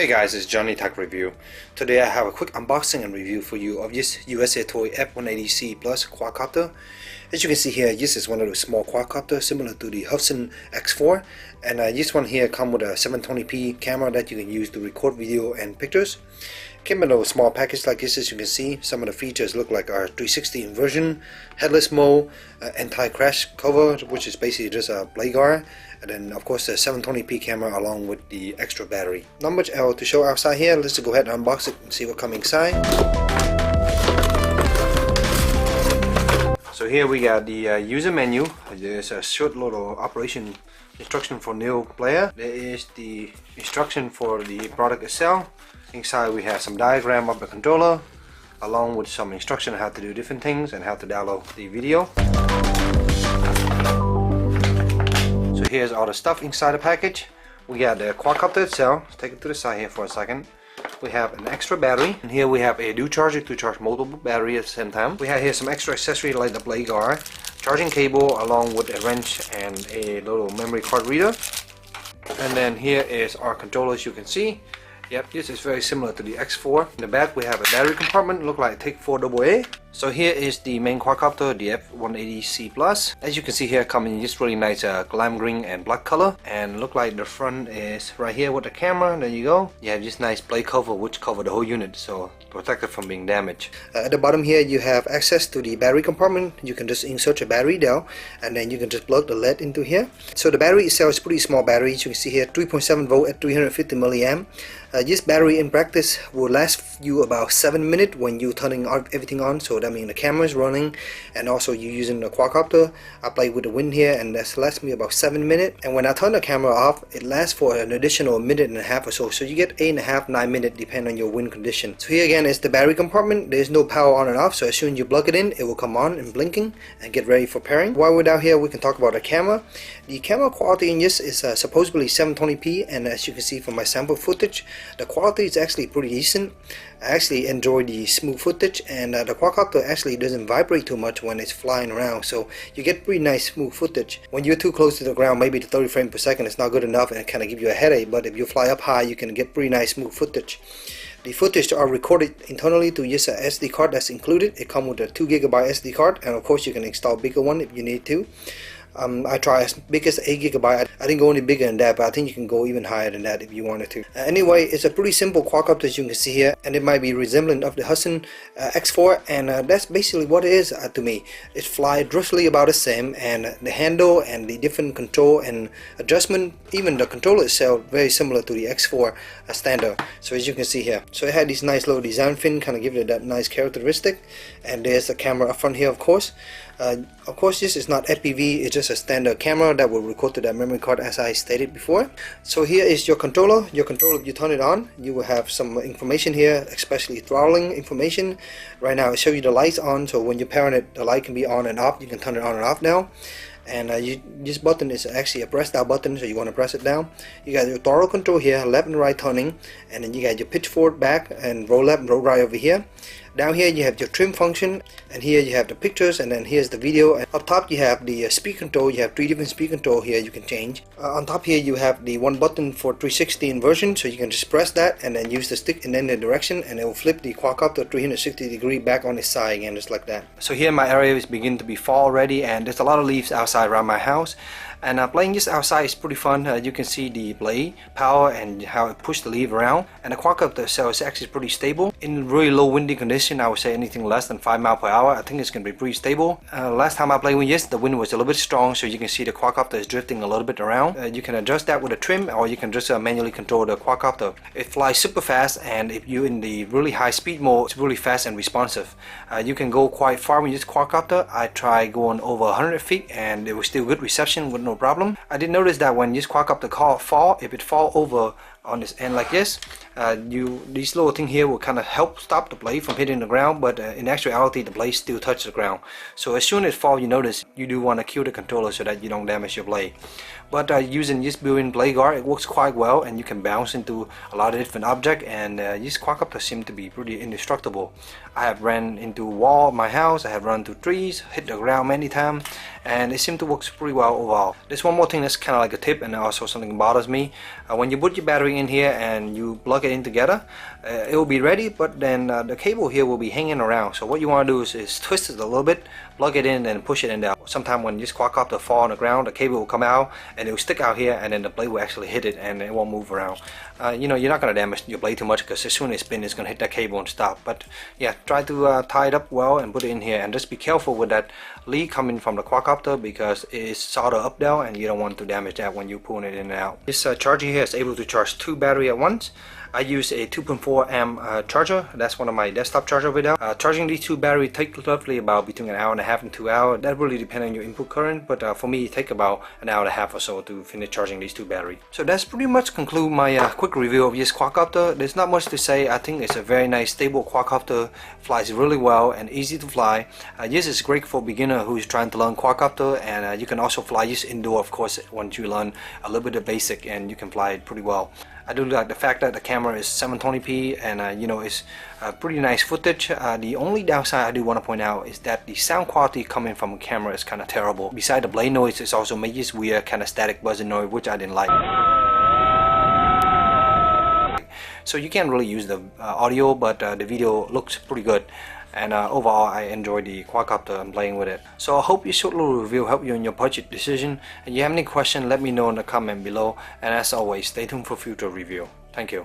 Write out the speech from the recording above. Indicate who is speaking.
Speaker 1: Hey guys, it's Johnny Tech Review. Today I have a quick unboxing and review for you of this USA Toy F180C Plus quadcopter. As you can see here, this is one of those small quadcopters similar to the Hudson X4, and this one here comes with a 720p camera that you can use to record video and pictures. Came in a small package like this. As you can see, some of the features look like our 360 inversion, headless mode, anti-crash cover, which is basically just a blade guard, and then of course the 720p camera along with the extra battery. Not much else to show outside here. Let's go ahead and unbox it and see what comes inside. So here we got the user menu. There's a short little operation instruction for new player. There is the instruction for the product itself. Inside we have some diagram of the controller along with some instruction on how to do different things and how to download the video. So here's all the stuff inside the package. We got the quadcopter itself. Let's take it to the side here for a second. We have an extra battery, and here we have a dual charger to charge multiple batteries at the same time. We have here some extra accessories like the blade guard, charging cable along with a wrench and a little memory card reader. And then here is our controller, as you can see. Yep, this is very similar to the X4. In the back we have a battery compartment, look like Take 4 AA. So here is the main quadcopter, the F180C Plus. As you can see here, coming in this really nice glam green and black color, and look like the front is right here with the camera. There you go. You have this nice blade cover which cover the whole unit, so protected from being damaged. At the bottom here you have access to the battery compartment. You can just insert a battery there, and then you can just plug the LED into here. So the battery itself is pretty small battery. As you can see here, 3.7 volt at 350 milliamp. This battery in practice will last you about 7 minutes when you turning everything on. So that means the camera is running and also you're using the quadcopter. I play with the wind here, and that lasts me about 7 minutes. And when I turn the camera off, it lasts for an additional minute and a half or so. So you get 8.5 to 9 minutes depending on your wind condition. So here again is the battery compartment. There's no power on and off, so as soon as you plug it in, it will come on and blinking and get ready for pairing. While we're down here, we can talk about the camera. The camera quality in this is supposedly 720p, and as you can see from my sample footage, the quality is actually pretty decent. I actually enjoy the smooth footage, and the quadcopter actually doesn't vibrate too much when it's flying around, so you get pretty nice smooth footage. When you're too close to the ground, maybe the 30 frames per second is not good enough and it kind of give you a headache, but if you fly up high, you can get pretty nice smooth footage. The footage are recorded internally to use a SD card that's included. It comes with a 2GB SD card, and of course you can install a bigger one if you need to. I try as big as 8GB. I didn't go any bigger than that, but I think you can go even higher than that if you wanted to. Anyway, it's a pretty simple quadcopter, as you can see here, and it might be resemblant of the Hudson X4, and that's basically what it is to me. It flies roughly about the same, and the handle and the different control and adjustment, even the controller itself, very similar to the X4 standard. So as you can see here, so it had this nice little design fin, kind of give it that nice characteristic, and there's the camera up front here, of course. Of course, this is not FPV, it's just a standard camera that will record to that memory card, as I stated before. So here is your controller. Your controller, if you turn it on, you will have some information here, especially throttling information. Right now it shows you the lights on, so when you're pairing it, the light can be on and off. You can turn it on and off now. And this button is actually a press down button, so you want to press it down. You got your throttle control here, left and right turning, and then you got your pitch forward, back, and roll left and roll right over here. Down here you have your trim function, and here you have the pictures, and then here's the video. And up top you have the speed control. You have 3 different speed control here you can change. On top here you have the one button for 360 inversion, so you can just press that and then use the stick in any direction, and it will flip the quadcopter 360 degree back on its side again, just like that. So here my area is beginning to be fall already, and there's a lot of leaves outside around my house. And playing this outside is pretty fun. You can see the blade power and how it pushes the leaf around. And the quadcopter itself is actually pretty stable. In really low windy condition, I would say anything less than 5 miles per hour, I think it's going to be pretty stable. Last time I played with this, the wind was a little bit strong, so you can see the quadcopter is drifting a little bit around. You can adjust that with a trim, or you can just manually control the quadcopter. It flies super fast, and if you're in the really high speed mode, it's really fast and responsive. You can go quite far with this quadcopter. I tried going over 100 feet, and it was still good reception with no problem. I did notice that when this quadcopter fall, if it fall over on this end like this, these little thing here will kind of help stop the blade from hitting the ground, but in actuality the blade still touches the ground. So as soon as it fall, you notice you do want to kill the controller so that you don't damage your blade. But using this built-in blade guard, it works quite well, and you can bounce into a lot of different objects, and this quadcopter seems to be pretty indestructible. I have ran into wall of my house, I have run into trees, hit the ground many times, and it seems to work pretty well overall. There's one more thing that's kind of like a tip, and also something bothers me. When you put your battery battery in here and you plug it in together, it will be ready, but then the cable here will be hanging around. So what you want to do is twist it a little bit, plug it in and push it in there. Sometime when this quadcopter fall on the ground, the cable will come out and it will stick out here, and then the blade will actually hit it and it won't move around. You know, you're not going to damage your blade too much, because as soon as it spins, it's going to hit that cable and stop. But yeah, try to tie it up well and put it in here, and just be careful with that lead coming from the quadcopter, because it's solder up down and you don't want to damage that when you're pulling it in and out. This charger here is able to charge 2 batteries at once. I use a 2.4 amp charger. That's one of my desktop charger right now. Charging these 2 batteries takes roughly about between an hour and a half and 2 hours. That really depends on your input current, but for me it takes about an hour and a half or so to finish charging these 2 batteries. So that's pretty much conclude my quick review of this quadcopter. There's not much to say. I think it's a very nice stable quadcopter, flies really well and easy to fly. This is great for beginner who's trying to learn quadcopter, and you can also fly this indoor, of course, once you learn a little bit of basic, and you can fly it pretty well. I do like the fact that the camera is 720p, and you know, it's pretty nice footage. The only downside I do want to point out is that the sound quality coming from a camera is kind of terrible. Besides the blade noise, it's also made this weird kind of static buzzing noise, which I didn't like. So you can't really use the audio, but the video looks pretty good. And overall, I enjoy the quadcopter and playing with it. So I hope this short little review helped you in your budget decision. And if you have any question, let me know in the comment below. And as always, stay tuned for future review. Thank you.